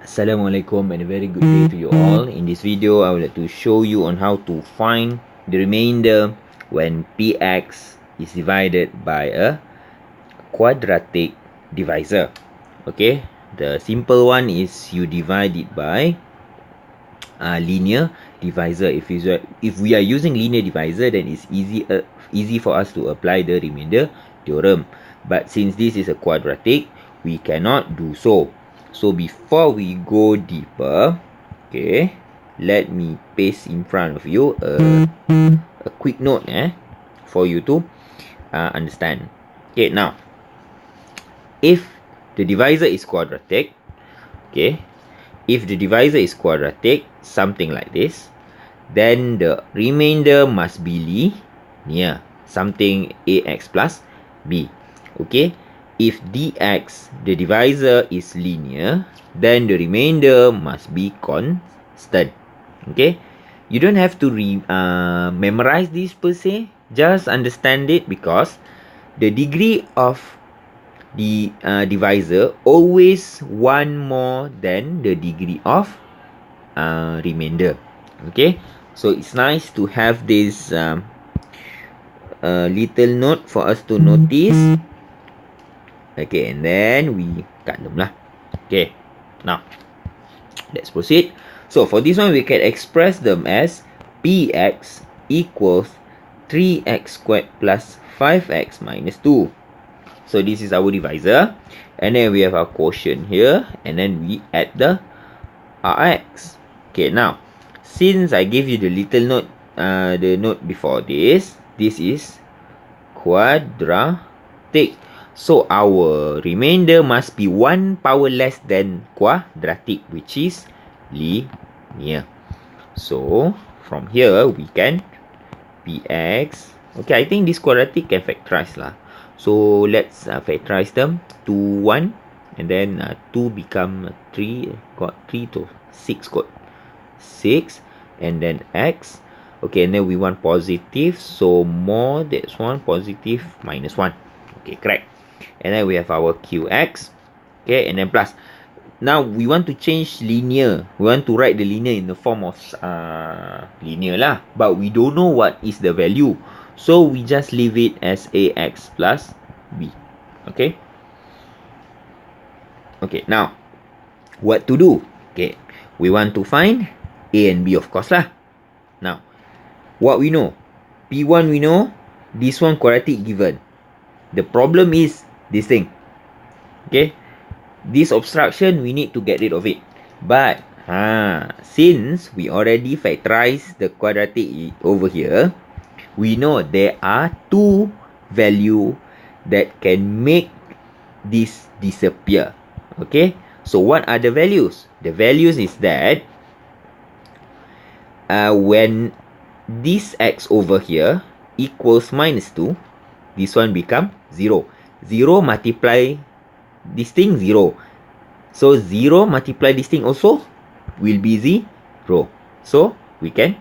Assalamualaikum and a very good day to you all. In this video, I would like to show you on how to find the remainder when px is divided by a quadratic divisor. Okay, the simple one is you divide it by linear divisor. If we are using linear divisor, then it's easy for us to apply the remainder theorem. But since this is a quadratic, we cannot do so. So before we go deeper, okay, let me paste in front of you a quick note for you to understand. Okay, now if the divisor is quadratic, okay, if the divisor is quadratic, something like this, then the remainder must be linear, something ax plus b. Okay, if dx, the divisor, is linear, then the remainder must be constant. Okay, you don't have to memorize this per se, just understand it, because the degree of the divisor always one more than the degree of remainder. Okay, so it's nice to have this little note for us to notice. Okay, and then we cut them lah. Okay, now let's proceed. So for this one, we can express them as px equals 3x squared plus 5x minus 2. So this is our divisor, and then we have our quotient here, and then we add the rx. Okay, now since I gave you the little note, the note before this is quadratic. So our remainder must be one power less than quadratic, which is linear. So from here we can px. Okay, I think this quadratic can factorize lah. So let's factorize them. 2, 1, and then 2 become 3. Got 3 to 6. Got 6, and then x. Okay, and then we want positive, so more, that's 1, positive, minus 1. Okay, correct. And then we have our qx. Okay, and then plus. Now we want to change linear. We want to write the linear in the form of linear lah, but we don't know what is the value, so we just leave it as ax plus b. Okay. Okay, now what to do? Okay, we want to find a and b, of course lah. Now what we know, p1 we know, this one quadratic given. The problem is this thing. Okay, this obstruction, we need to get rid of it. But since we already factorize the quadratic over here, we know there are two values that can make this disappear. Okay, so what are the values? The values is that when this x over here equals minus 2, this one become 0. 0 multiply this thing, 0. So 0 multiply this thing also will be 0. So we can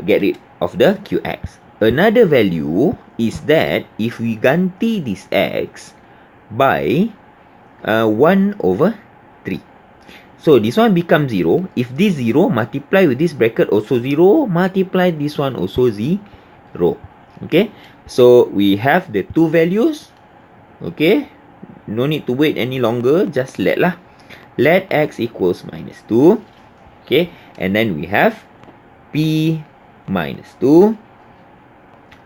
get rid of the qx. Another value is that if we ganti this x by 1 over 3. So this one becomes 0. If this 0 multiply with this bracket also 0, multiply this one also 0. Okay, so we have the two values. Okay, no need to wait any longer, just let x equals minus 2. Okay, and then we have p minus 2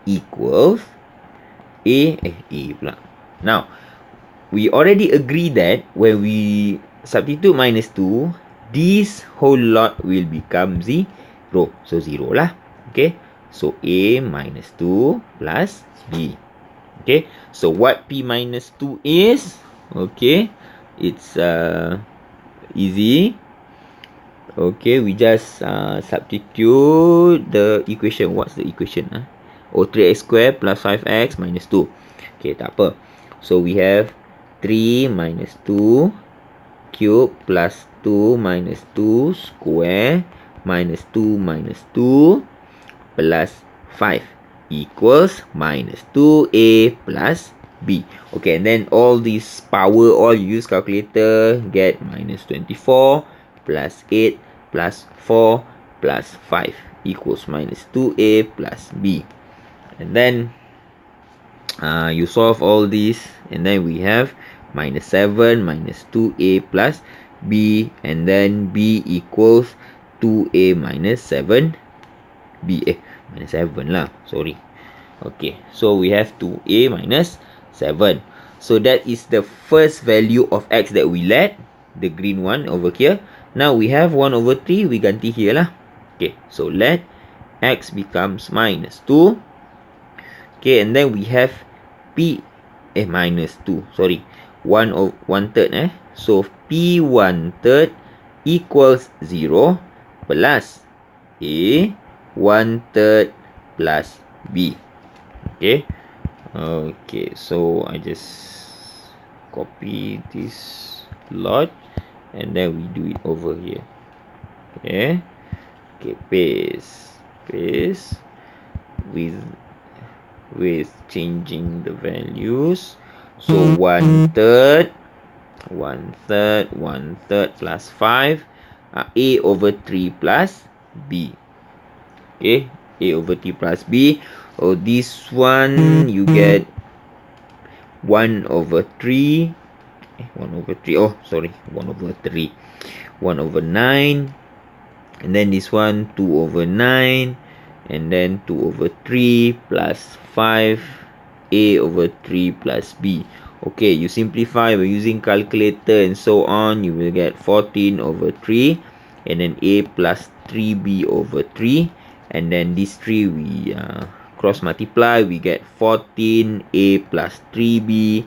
equals a pula. Now we already agree that when we substitute minus 2, this whole lot will become 0. So 0 lah. Okay, so a minus 2 plus b. Okay, so what p minus 2 is? Okay, it's easy. Okay, we just substitute the equation. What's the equation? 3x squared plus 5x minus 2. Okay, tak apa. So we have 3 minus 2 cube plus 2 minus 2 square minus 2 plus 5 equals minus 2a plus B. Okay, and then all this power, all you use calculator, get minus 24 plus 8 plus 4 plus 5 equals minus 2A plus B. And then you solve all these, and then we have minus 7 minus 2A plus B, and then B equals 2A minus 7 B. Minus 7 lah, sorry. Okay, so we have 2A minus 7. So that is the first value of X that we let, the green one over here. Now we have 1 over 3, we ganti here lah. Okay, so let X becomes minus 2. Okay, and then we have P, minus 2, sorry. 1 third, So P 1 third equals 0 plus A 1 third plus B. Okay. Okay, so I just copy this lot and then we do it over here. Okay. Okay, paste with changing the values. So 1 third plus 5, A over 3 plus B. Okay, A over 3 plus B. Oh, this one you get 1 over 3. 1 over 3. Oh, sorry. 1 over 3. 1 over 9. And then this one 2 over 9. And then 2 over 3 plus 5. A over 3 plus B. Okay, you simplify by using calculator and so on. You will get 14 over 3. And then A plus 3B over 3. And then these 3 we cross multiply, we get 14A plus 3B.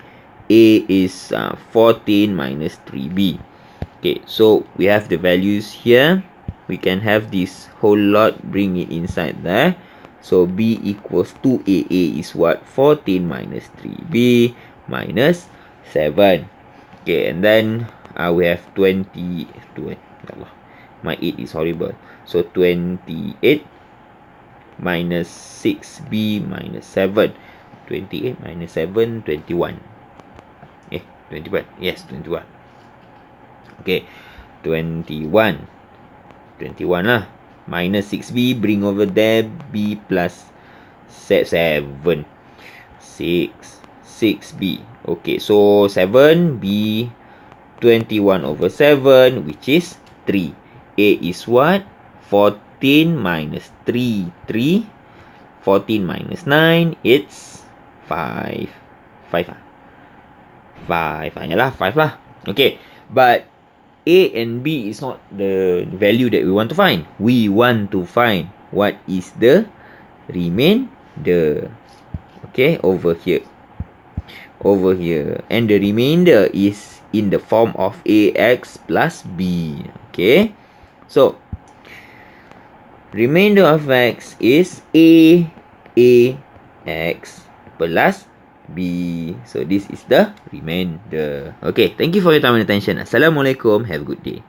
A is 14 minus 3B. Okay, so we have the values here. We can have this whole lot, bring it inside there. So B equals 2A. A is what? 14 minus 3B minus 7. Okay, and then we have 22. My 8 is horrible. So 28 minus 6B minus 7. 28 minus 7, 21. 21. Yes, 21. Okay, 21. 21 lah. Minus 6B, bring over there. B plus 7. 6B. Okay, so 7B, 21 over 7, which is 3. A is what? 14 minus 3. 3. 14 minus 9, it's 5. 5 ah? 5. Yalah, 5 lah. Okay, but A and B is not the value that we want to find. We want to find what is the remainder. Okay, over here. Over here. And the remainder is in the form of AX plus B. Okay, so remainder of X is AX plus B. So this is the remainder. Okay, thank you for your time and attention. Assalamualaikum. Have a good day.